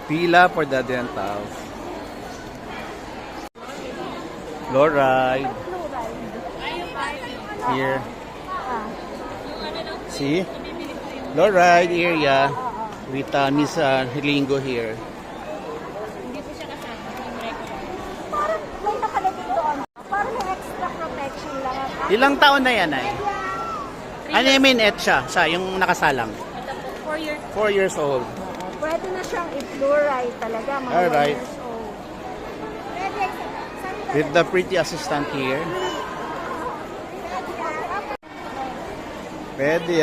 Pila for the dental. Fluoride. Here. See? Fluoride area with Miss Hilingo here. Hindi po siya kasama. Parang may nakalagay doon. Parang may extra protection lang. Ilang taon na yan ay? Ano I mean, siya, yung nakasalang. Ito po, 4 years. 4 years old. Pwede na siyang i-fluoride talaga. Mga Alright. 1 years old. Pwede. With the pretty assistant here. Pwede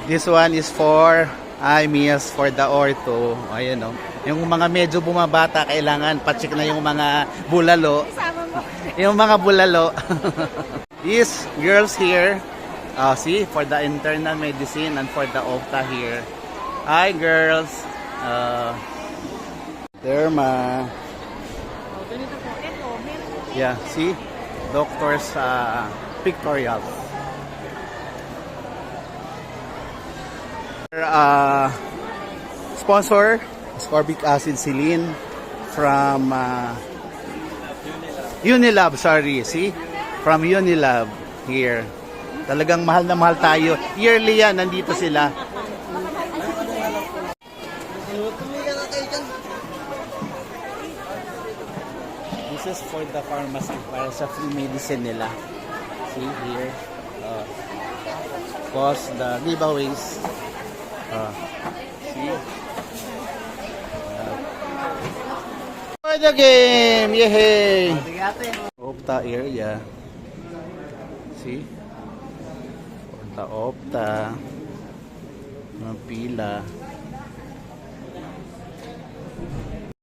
This one is for Mias for the ortho. Ayan o. Yung mga medyo bumabata, kailangan pacheck na yung mga bulalo. Yung mga bulalo. These girls here, see, for the internal medicine and for the opta here. Hi girls. Derma. Ganito po. Ito, meron po. Yeah, see? Doctors pictorial. Sponsor, ascorbic acid saline from Unilab, sorry, see? From Unilab here. Talagang mahal na mahal tayo. Yearly yan, nandito sila. This is for the pharmacy, para sa free medicine nila. See here. Cost the giveaways. See? For the game! Yay! Opta area. See? For the Opta. Mga pila.